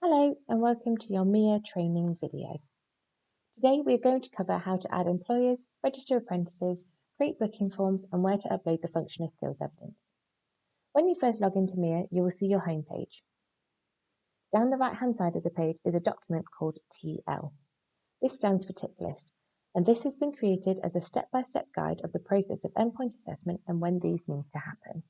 Hello and welcome to your MIA training video. Today we are going to cover how to add employers, register apprentices, create booking forms and where to upload the functional skills evidence. When you first log into MIA, you will see your home page. Down the right hand side of the page is a document called TL. This stands for tick list, and this has been created as a step-by-step guide of the process of endpoint assessment and when these need to happen.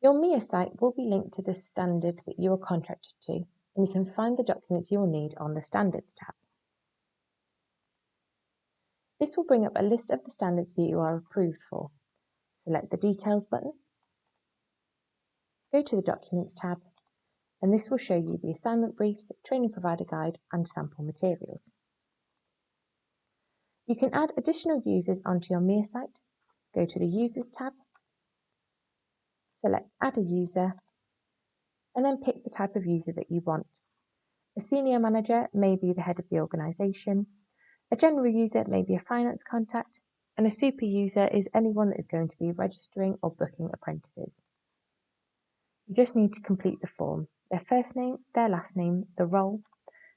Your MIA site will be linked to the standard that you are contracted to, and you can find the documents you will need on the Standards tab. This will bring up a list of the standards that you are approved for. Select the Details button, go to the Documents tab, and this will show you the assignment briefs, training provider guide, and sample materials. You can add additional users onto your MIA site. Go to the Users tab, select Add a User, and then pick the type of user that you want. A senior manager may be the head of the organisation, a general user may be a finance contact, and a super user is anyone that is going to be registering or booking apprentices. You just need to complete the form, their first name, their last name, the role.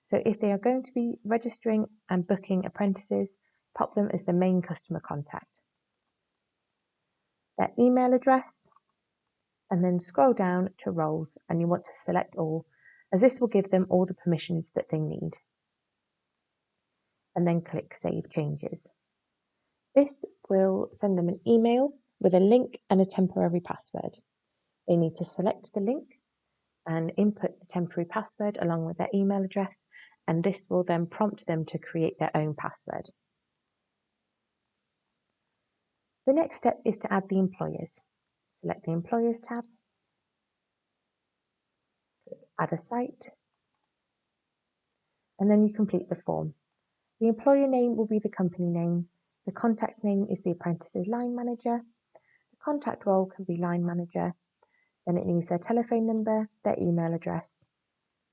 So if they are going to be registering and booking apprentices, pop them as the main customer contact. Their email address, and then scroll down to roles and you want to select all, as this will give them all the permissions that they need. And then click Save Changes. This will send them an email with a link and a temporary password. They need to select the link and input the temporary password along with their email address, and this will then prompt them to create their own password. The next step is to add the employers. Select the Employers tab, click Add a Site, and then you complete the form. The employer name will be the company name, the contact name is the apprentice's line manager, the contact role can be line manager, then it needs their telephone number, their email address,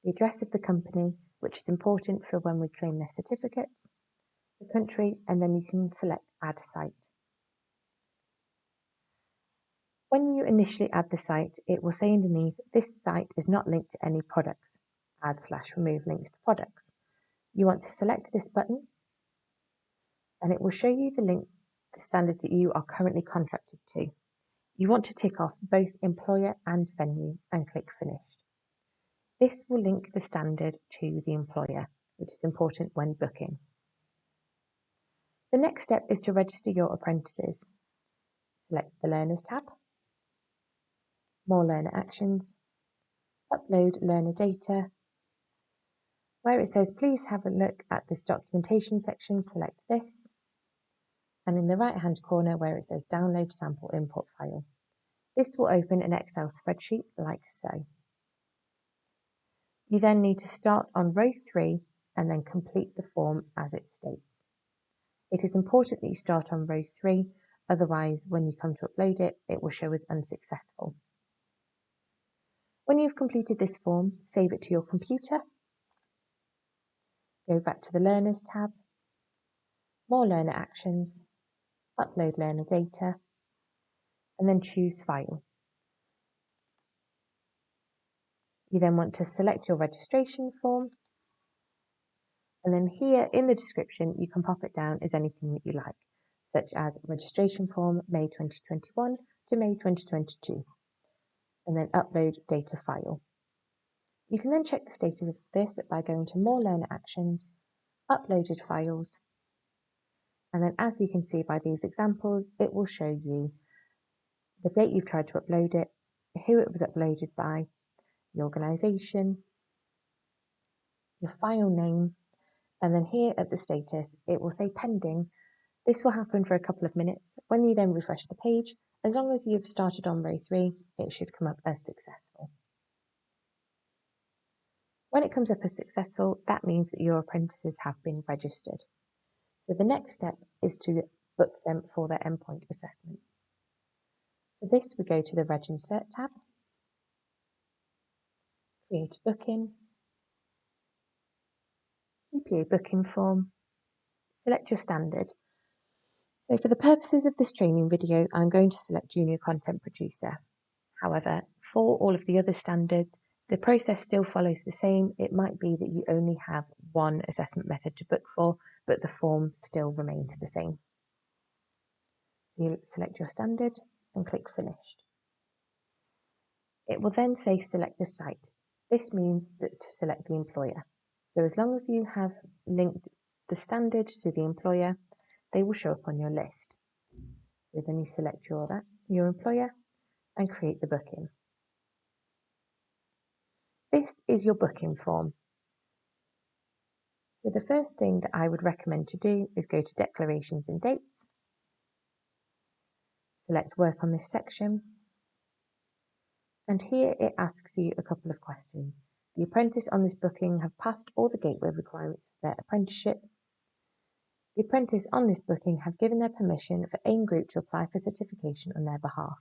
the address of the company, which is important for when we claim their certificates, the country, and then you can select Add Site. When you initially add the site, it will say underneath, this site is not linked to any products. Add/remove links to products. You want to select this button, and it will show you the standards that you are currently contracted to. You want to tick off both employer and venue and click Finish. This will link the standard to the employer, which is important when booking. The next step is to register your apprentices. Select the Learners tab, More Learner Actions, Upload Learner Data. Where it says please have a look at this documentation section, select this. And in the right hand corner where it says download sample import file. This will open an Excel spreadsheet like so. You then need to start on row 3 and then complete the form as it states. It is important that you start on row 3, otherwise when you come to upload it, it will show as unsuccessful. When you've completed this form, save it to your computer. Go back to the Learners tab, More Learner Actions, Upload Learner Data, and then choose File. You then want to select your registration form, and then here in the description you can pop it down as anything that you like, such as registration form May 2021 to May 2022, and then upload data file. You can then check the status of this by going to More Learner Actions, Uploaded Files, and then as you can see by these examples, it will show you the date you've tried to upload it, who it was uploaded by, the organisation, your file name, and then here at the status, it will say pending. This will happen for a couple of minutes. When you then refresh the page, as long as you've started on row 3, it should come up as successful. When it comes up as successful, that means that your apprentices have been registered. So the next step is to book them for their endpoint assessment. For this, we go to the Reg Insert tab, create a booking, EPA booking form, select your standard. So for the purposes of this training video, I'm going to select Junior Content Producer. However, for all of the other standards, the process still follows the same. It might be that you only have one assessment method to book for, but the form still remains the same. So you select your standard and click Finished. It will then say Select a site. This means that to select the employer. So as long as you have linked the standard to the employer, they will show up on your list. So then you select your employer and create the booking. This is your booking form. So the first thing that I would recommend to do is go to Declarations and Dates, select Work on this section, and here it asks you a couple of questions. The apprentice on this booking have passed all the gateway requirements for their apprenticeship. The apprentice on this booking have given their permission for AIM Group to apply for certification on their behalf.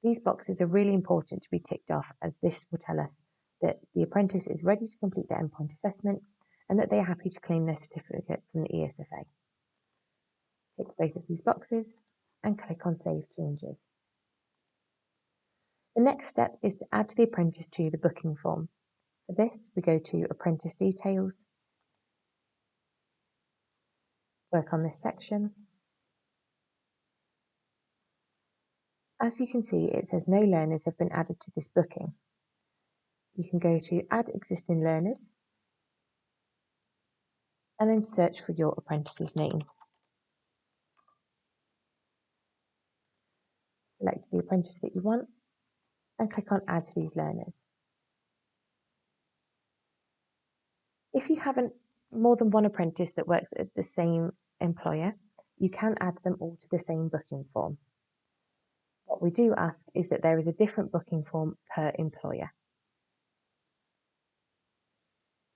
These boxes are really important to be ticked off, as this will tell us that the apprentice is ready to complete their endpoint assessment and that they are happy to claim their certificate from the ESFA. Tick both of these boxes and click on Save Changes. The next step is to add the apprentice to the booking form. For this, we go to Apprentice Details, work on this section. As you can see, it says no learners have been added to this booking. You can go to Add Existing Learners and then search for your apprentice's name. Select the apprentice that you want and click on Add to these learners. If you have more than one apprentice that works at the same employer, you can add them all to the same booking form. What we do ask is that there is a different booking form per employer.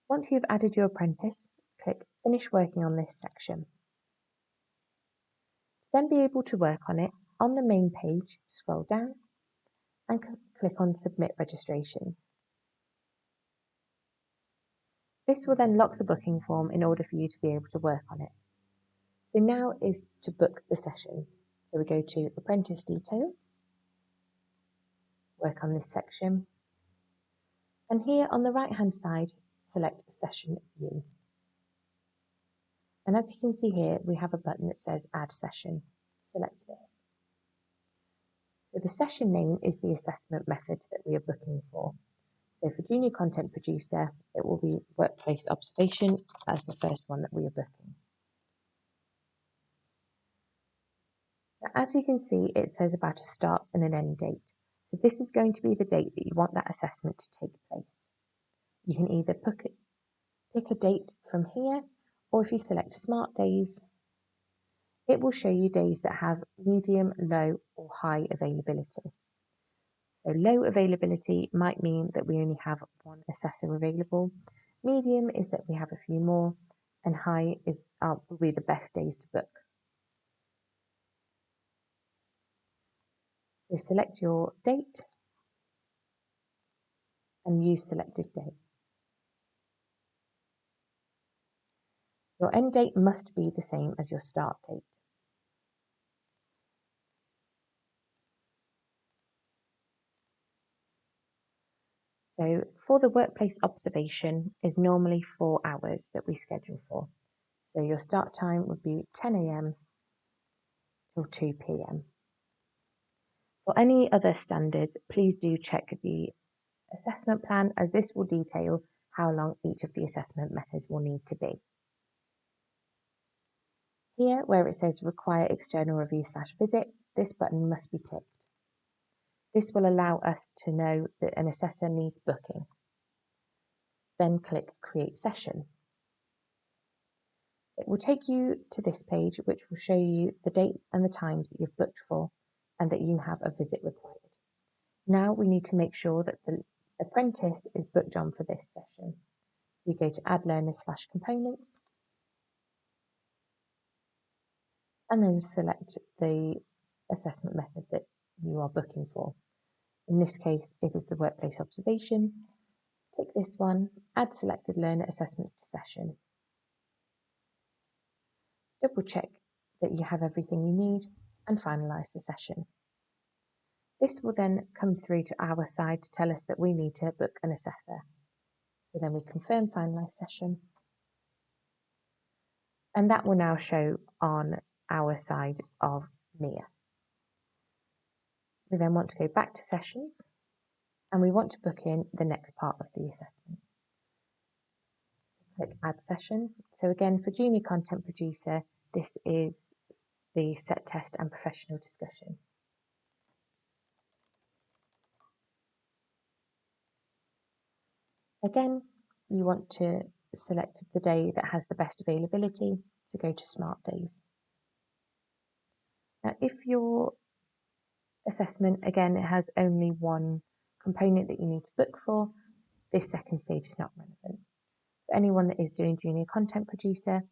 Once you've added your apprentice, click Finish working on this section. To then be able to work on it, on the main page, scroll down and click on Submit Registrations. This will then lock the booking form in order for you to be able to work on it. So now is to book the sessions. So we go to Apprentice Details, work on this section, and here on the right hand side, select Session View. And as you can see here, we have a button that says Add Session. Select this. So the session name is the assessment method that we are booking for. So for Junior Content Producer, it will be Workplace Observation as the first one that we are booking. Now, as you can see, it says about a start and an end date. So this is going to be the date that you want that assessment to take place. You can either pick a date from here, or if you select Smart Days, it will show you days that have medium, low or high availability. So low availability might mean that we only have one assessor available. Medium is that we have a few more, and high will be the best days to book. So select your date and use selected date. Your end date must be the same as your start date. So for the workplace observation is normally 4 hours that we schedule for. So your start time would be 10 AM till 2 PM. For any other standards, please do check the assessment plan, as this will detail how long each of the assessment methods will need to be. Here, where it says Require External Review / Visit, this button must be ticked. This will allow us to know that an assessor needs booking. Then click Create Session. It will take you to this page, which will show you the dates and the times that you've booked for and that you have a visit required. Now we need to make sure that the apprentice is booked on for this session. You go to Add Learners / Components and then select the assessment method that you are booking for. In this case, it is the workplace observation. Tick this one, Add Selected Learner Assessments to Session. Double check that you have everything you need and finalise the session. This will then come through to our side to tell us that we need to book an assessor. So then we confirm finalise session, and that will now show on our side of Mia. We then want to go back to sessions and we want to book in the next part of the assessment. Click add session. So again, for junior content producer, this is the set test and professional discussion. Again, you want to select the day that has the best availability, so go to Smart Days. Now, if your assessment, again, it has only one component that you need to book for, this second stage is not relevant. For anyone that is doing junior content producer,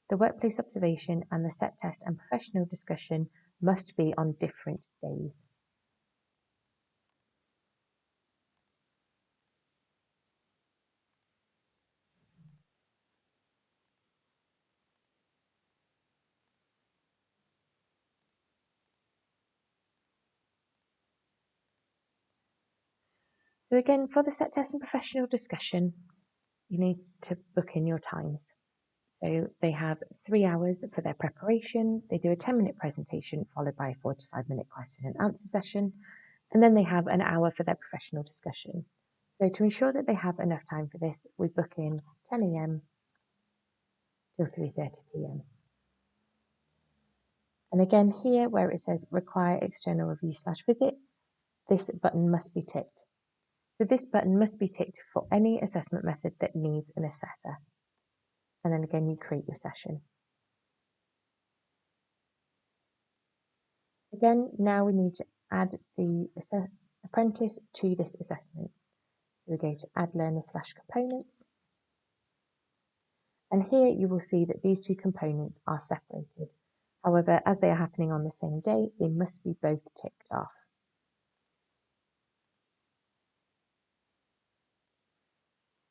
the workplace observation and the set test and professional discussion must be on different days. So again, for the set test and professional discussion, you need to book in your times. So they have 3 hours for their preparation. They do a 10-minute presentation followed by a 45-minute question and answer session. And then they have an hour for their professional discussion. So to ensure that they have enough time for this, we book in 10 a.m. till 3:30 p.m. And again, here where it says require external review / visit, this button must be ticked. So this button must be ticked for any assessment method that needs an assessor. And then again, you create your session. Again, now we need to add the apprentice to this assessment. So we go to add learner / components. And here you will see that these two components are separated. However, as they are happening on the same day, they must be both ticked off.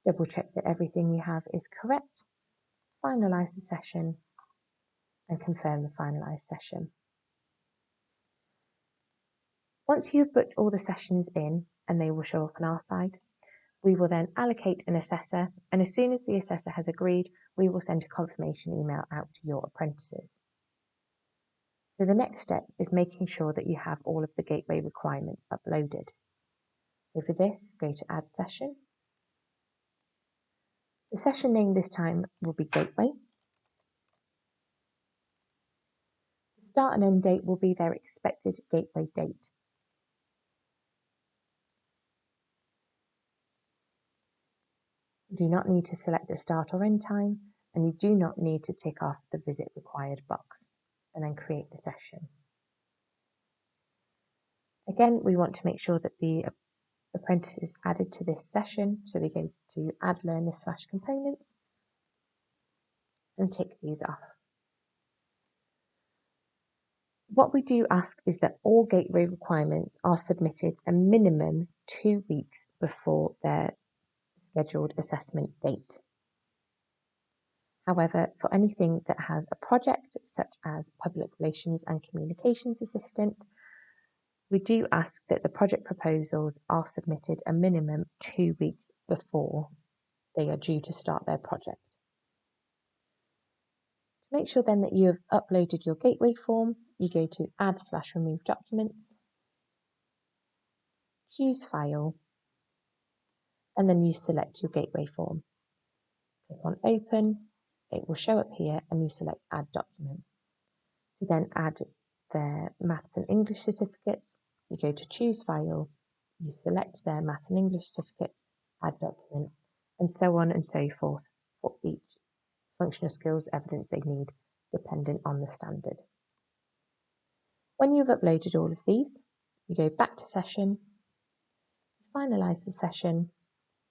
Double check that everything you have is correct, finalise the session, and confirm the finalised session. Once you've booked all the sessions in, and they will show up on our side, we will then allocate an assessor, and as soon as the assessor has agreed, we will send a confirmation email out to your apprentices. So the next step is making sure that you have all of the gateway requirements uploaded. So for this, go to Add Session. The session name this time will be Gateway. The start and end date will be their expected gateway date. You do not need to select a start or end time, and you do not need to tick off the visit required box, and then create the session. Again, we want to make sure that the apprentice is added to this session, so we go to Add Learner / Components and tick these off. What we do ask is that all gateway requirements are submitted a minimum 2 weeks before their scheduled assessment date. However, for anything that has a project, such as Public Relations and Communications Assistant, we do ask that the project proposals are submitted a minimum 2 weeks before they are due to start their project. To make sure then that you have uploaded your gateway form, you go to Add / Remove Documents, choose File, and then you select your gateway form. Click on Open, it will show up here, and you select Add Document. To then add their Maths and English certificates, you go to Choose File, you select their Maths and English certificates, Add Document, and so on and so forth for each functional skills evidence they need, dependent on the standard. When you've uploaded all of these, you go back to session, finalise the session,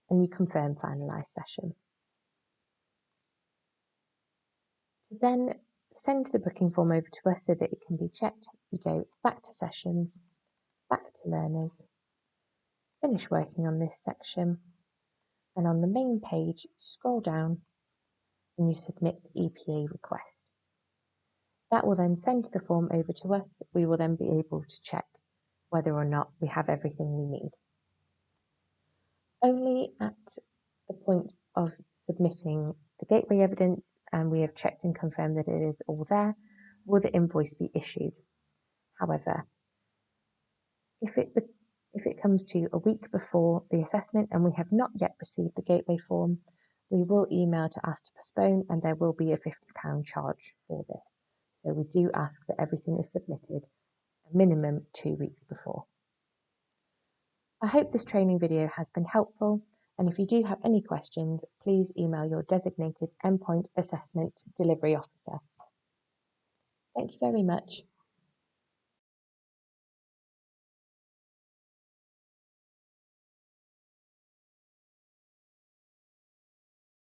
and you confirm finalised session. To then send the booking form over to us so that it can be checked, you go back to sessions, back to learners, finish working on this section, and on the main page, scroll down and you submit the EPA request. That will then send the form over to us. We will then be able to check whether or not we have everything we need. Only at the point of submitting the gateway evidence and we have checked and confirmed that it is all there, will the invoice be issued. However, if it comes to a week before the assessment and we have not yet received the gateway form, we will email to ask to postpone and there will be a £50 charge for this. So we do ask that everything is submitted a minimum 2 weeks before. I hope this training video has been helpful, and if you do have any questions, please email your designated Endpoint Assessment Delivery Officer. Thank you very much.